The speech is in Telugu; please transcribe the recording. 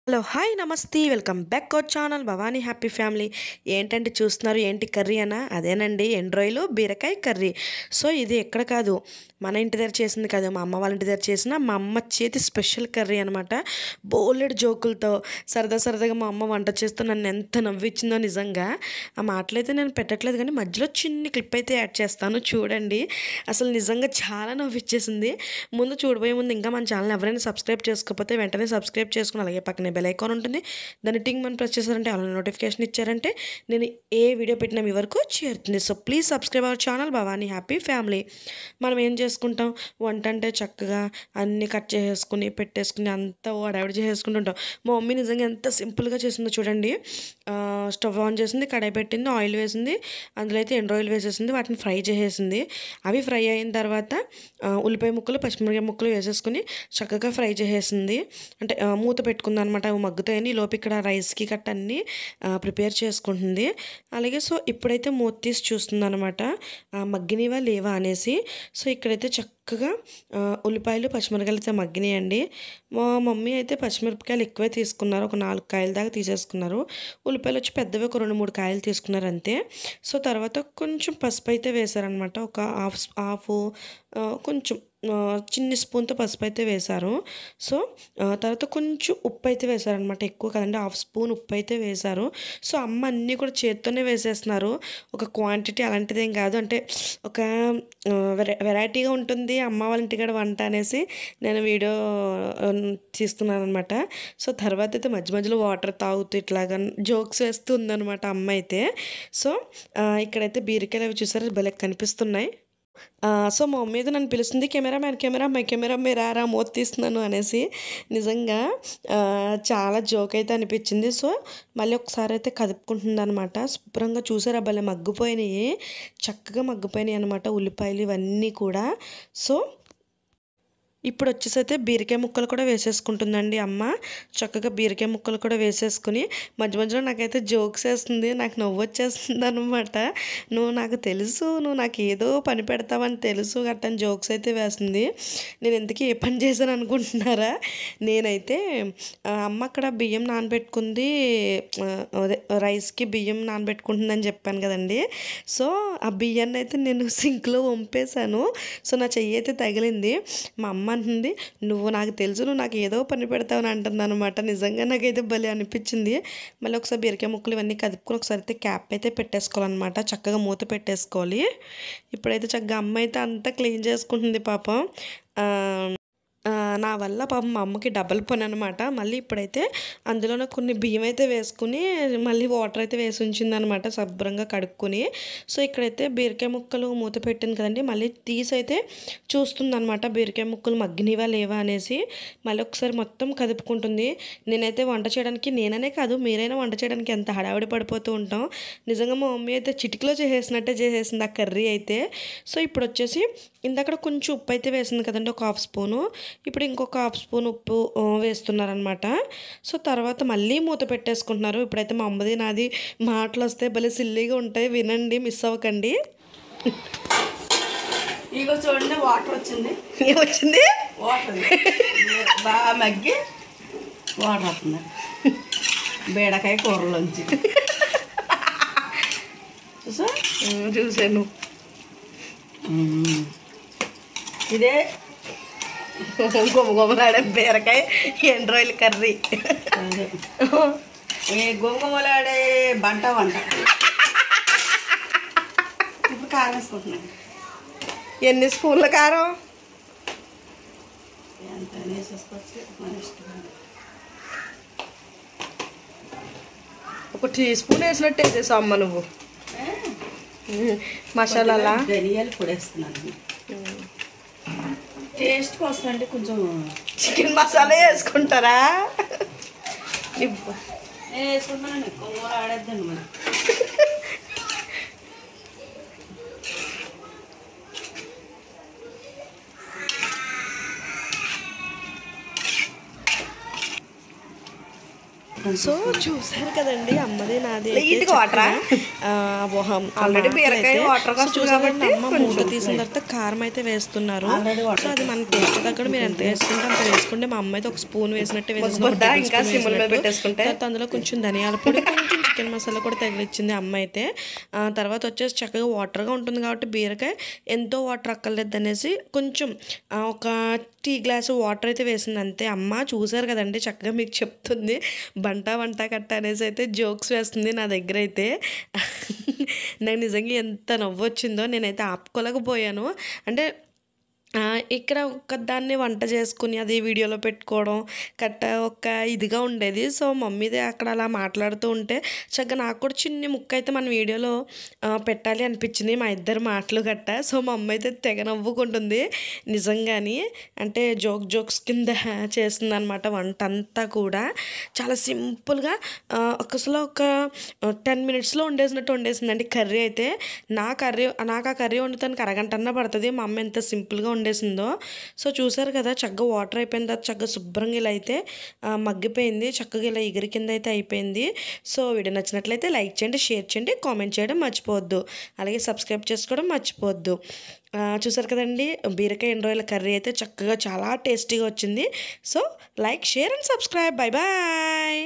హలో హాయ్ నమస్తే welcome back our channel Bhavani happy family. ఏంటంటే చూస్తున్నారు, ఏంటి కర్రీ అనా? అదేనండి, ఎండ్రాయిలు బీరకాయ కర్రీ. సో ఇది ఎక్కడ కాదు, మన ఇంటి దగ్గర చేసింది కాదు, మా అమ్మ వాళ్ళ ఇంటి దగ్గర చేసిన మా అమ్మ చేతి స్పెషల్ కర్రీ అనమాట. బోలెడు జోకులతో సరదాగా మా అమ్మ వంట చేస్తూ నన్ను ఎంత నవ్వించిందో. నిజంగా ఆ మాటలైతే నేను పెట్టట్లేదు, కానీ మధ్యలో చిన్ని క్లిప్ అయితే యాడ్ చేస్తాను చూడండి. అసలు నిజంగా చాలా నవ్విచ్చేసింది. ముందు చూడబోయే ముందు ఇంకా మన ఛానల్ ఎవరైనా సబ్స్క్రైబ్ చేసుకోకపోతే వెంటనే సబ్స్క్రైబ్ చేసుకుని అలాగే పక్కనే బెల్ ఐకాన్ ఉంటుంది, దాన్ని టింగ్ మనం ప్రెస్ చేశారంటే అలా నోటిఫికేషన్ ఇచ్చారంటే నేను ఏ వీడియో పెట్టినా మీ వరకు చేరుతుంది. So please subscribe our channel Bhavani happy family. మనం ఏం చేసుకుంటాం, వంట అంటే చక్కగా అన్నీ కట్ చేసేసుకుని పెట్టేసుకుని అంతా అడావిడి చేసేసుకుంటుంటాం. మా మమ్మీ నిజంగా ఎంత సింపుల్గా చేసిందో చూడండి. స్టవ్ ఆన్ చేసింది, కడాయి పెట్టింది, ఆయిల్ వేసింది, అందులో అయితే ఎండు ఆయిల్ వేసేసింది, వాటిని ఫ్రై చేసేసింది. అవి ఫ్రై అయిన తర్వాత ఉల్లిపాయ ముక్కలు పచ్చిమిరపకాయ ముక్కలు వేసేసుకుని చక్కగా ఫ్రై చేసేసింది. అంటే మూత పెట్టుకుంది అనమాట. అవి మగ్గుతాయని లోపు ఇక్కడ రైస్కి కట్ట అన్నీ ప్రిపేర్ చేసుకుంటుంది. అలాగే సో ఇప్పుడైతే మూత తీసి చూస్తుంది అనమాట, మగ్గినవా లేవా అనేసి. సో ఇక్కడైతే చక్కగా ఉల్లిపాయలు పచ్చిమిరపకాయలు అయితే మగ్గినాయండి. మా మమ్మీ అయితే పచ్చిమిరపకాయలు ఎక్కువే తీసుకున్నారు, ఒక 4 కాయల దాకా తీసేసుకున్నారు. ఉల్లిపాయలు వచ్చి పెద్దవి ఒక 2-3 కాయలు తీసుకున్నారు అంతే. సో తర్వాత కొంచెం పసుపు అయితే వేశారనమాట, ఒక హాఫ్ కొంచెం చిన్ని స్పూన్తో పసుపు అయితే వేశారు. సో తర్వాత కొంచెం ఉప్పు అయితే వేశారనమాట, ఎక్కువ కదండి, హాఫ్ స్పూన్ ఉప్పు అయితే వేశారు. సో అమ్మ అన్నీ కూడా చేత్తోనే వేసేస్తున్నారు, ఒక క్వాంటిటీ అలాంటిది ఏం కాదు. అంటే ఒక వెరైటీగా ఉంటుంది అమ్మ వాళ్ళ ఇంటికాడ వంట అనేసి నేను వీడియో తీస్తున్నాను అనమాట. సో తర్వాత అయితే మధ్య మధ్యలో వాటర్ తాగుతూ ఇట్లాగా జోక్స్ వేస్తూ ఉందనమాట అమ్మ అయితే. సో ఇక్కడైతే బీరకాయలు అవి చూసారు, భలే కనిపిస్తున్నాయి. సో మా మమ్మీ అయితే నన్ను పిలుస్తుంది, కెమెరా రా మూత తీస్తున్నాను అనేసి. నిజంగా చాలా జోక్ అయితే అనిపించింది. సో మళ్ళీ ఒకసారి అయితే కదుపుకుంటుంది అనమాట. శుభ్రంగా చూసారా, భలే మగ్గిపోయినాయి, చక్కగా మగ్గిపోయినాయి అనమాట ఉల్లిపాయలు ఇవన్నీ కూడా. సో ఇప్పుడు వచ్చేసి అయితే బీరకాయ ముక్కలు కూడా వేసేసుకుంటుందండి అమ్మ. చక్కగా బీరకాయ ముక్కలు కూడా వేసేసుకుని మధ్య మధ్యలో నాకైతే జోక్స్ వేస్తుంది, నాకు నవ్వు వచ్చేస్తుంది అనమాట. నువ్వు నాకు తెలుసు, నువ్వు నాకు ఏదో పని పెడతావని తెలుసు గట్టని జోక్స్ అయితే వేస్తుంది. నేను ఎందుకు ఏ పని చేశాను అనుకుంటున్నారా? నేనైతే అమ్మ అక్కడ బియ్యం నానబెట్టుకుంది, అదే రైస్కి బియ్యం నానబెట్టుకుంటుందని చెప్పాను కదండి. సో ఆ బియ్యాన్ని అయితే నేను సింక్లో వంపేశాను. సో నా చెయ్యి అయితే తగిలింది. మా అమ్మ అంటుంది, నువ్వు నాకు తెలుసు, నువ్వు నాకు ఏదో పని పెడతావని అంటుంది అనమాట. నిజంగా నాకైతే భలే అనిపించింది. మళ్ళీ ఒకసారి బీరకాయ ముక్కలు ఇవన్నీ కదుపుకొని ఒకసారి అయితే క్యాప్ అయితే పెట్టేసుకోవాలన్నమాట, చక్కగా మూత పెట్టేసుకోవాలి. ఇప్పుడైతే చక్కగా అమ్మ అయితే అంతా క్లీన్ చేసుకుంటుంది పాపం. నా వల్ల పాపం మా అమ్మకి డబల్ పని అనమాట. మళ్ళీ ఇప్పుడైతే అందులోనే కొన్ని బియ్యం అయితే వేసుకుని మళ్ళీ వాటర్ అయితే వేసి ఉంచిందనమాట, శుభ్రంగా కడుక్కొని. సో ఇక్కడైతే బీరకాయ ముక్కలు మూత పెట్టింది కదండి, మళ్ళీ తీసి అయితే చూస్తుందనమాట బీరకాయ ముక్కలు మగ్గినవా లేవా అనేసి. మళ్ళీ ఒకసారి మొత్తం కదుపుకుంటుంది. నేనైతే వంట చేయడానికి, నేననే కాదు మీరైనా వంట చేయడానికి ఎంత హడావిడి పడిపోతూ ఉంటాం. నిజంగా మా మమ్మీ అయితే చిటికలో చేసేసినట్టే చేసేసింది ఆ కర్రీ అయితే. సో ఇప్పుడు వచ్చేసి ఇందాక కొంచెం ఉప్పు అయితే వేసింది కదండి, ఒక హాఫ్ స్పూను. ఇప్పుడు ఇంకొక హాఫ్ స్పూన్ ఉప్పు వేస్తున్నారనమాట. సో తర్వాత మళ్ళీ మూత పెట్టేసుకుంటున్నారు. ఇప్పుడైతే మా అమ్మది నాది మాటలు వస్తే భలే సిల్లీగా ఉంటాయి, వినండి, మిస్ అవ్వకండి. ఇగో చూడండి, వాటర్ వచ్చింది. ఏమొచ్చింది? వాటర్ బాగా మగ్గి వాటర్ వస్తుంది బీడకాయ కూరలోంచి. చూసా, చూసాను. ఇదే గుమగుమలాడే బీరకాయ ఎండ్రాయిల్ కర్రీ. ఏ గుమగుమలాడే వంట ఇప్పుడు కారం వేసుకుంటున్నాను. ఎన్ని స్పూన్ల కారం? ఎంత వేసేసుకోవచ్చు మన ఇష్టం. 1 టీ స్పూన్ వేసినట్టు వేసేసావు అమ్మ నువ్వు. మసాలా ధనియాలు పొడి వేస్తున్నాను, టేస్ట్ కోసం. అంటే కొంచెం చికెన్ మసాలా వేసుకుంటారా? వేసుకుంటానండి, కొంగూర ఆడేద్దండి మరి. సో చూసారు కదండి అమ్మది నాది లైట్గా వాటరా? ఆల్రెడీ బీరకాయ వాటర్ వస్తుంది కాబట్టి అమ్మ మూట తీసిన తర్వాత కారం అయితే వేస్తున్నారు. ఆల్రెడీ వాటర్ సో అది మన టేస్ట్ తగ్గడం మీరు ఎంత వేసుకుంటే అంత వేసుకుంటే మా అమ్మ అయితే ఒక స్పూన్ వేసినట్టే బొద్దా ఇంకా సిమ్ముల మీద పెట్టేసుకుంటే తర్వాత అందులో కొంచెం ధనియాల పొడి కొంచెం చికెన్ మసాలా కూడా తగిలిచ్చింది అమ్మ అయితే. తర్వాత వచ్చేసి చక్కగా వాటర్గా ఉంటుంది కాబట్టి బీరకాయ ఎంతో వాటర్ అక్కర్లేదు అనేసి కొంచెం ఒక టీ గ్లాసు వాటర్ అయితే వేసింది అంతే. అమ్మ చూసారు కదండి చక్కగా మీకు చెప్తుంది వంట కట్ట అనేసి అయితే జోక్స్ వేస్తుంది నా దగ్గర అయితే. నాకు నిజంగా ఎంత నవ్వు వచ్చిందో నేనైతే ఆపుకోలేకపోయాను. అంటే ఇక్కడ ఒక్కదాన్ని వంట చేసుకుని అది వీడియోలో పెట్టుకోవడం ఒక ఇదిగా ఉండేది. సో మమ్మీదే అక్కడ అలా మాట్లాడుతూ ఉంటే చక్కగా నాకు కూడా చిన్ని ముక్క అయితే మన వీడియోలో పెట్టాలి అనిపించింది మా ఇద్దరు మాటలు సో మా అమ్మ అయితే తెగ నవ్వుకుంటుంది నిజంగాని. అంటే జోక్స్ కింద చేస్తుంది అనమాట వంట అంతా కూడా. చాలా సింపుల్గా అసలు ఒక 10 మినిట్స్లో వండేసిందండి కర్రీ అయితే. నాకు ఆ కర్రీ వండుతానికి అరగంటన్నా పడుతుంది. మా అమ్మ ఎంత సింపుల్గా వండేసిందో. సో చూసారు కదా చక్కగా వాటర్ అయిపోయిన తర్వాత చక్కగా శుభ్రంగా ఇలా అయితే మగ్గిపోయింది. చక్కగా ఇలా ఎగిరి కింద అయితే అయిపోయింది. సో వీడియో నచ్చినట్లయితే లైక్ చేయండి, షేర్ చేయండి, కామెంట్ చేయడం మర్చిపోవద్దు. అలాగే సబ్స్క్రైబ్ చేసుకోవడం మర్చిపోవద్దు. చూసారు కదండి బీరకాయ ఎండ్రాయిల కర్రీ అయితే చక్కగా చాలా టేస్టీగా వచ్చింది. So like, share and subscribe. Bye bye.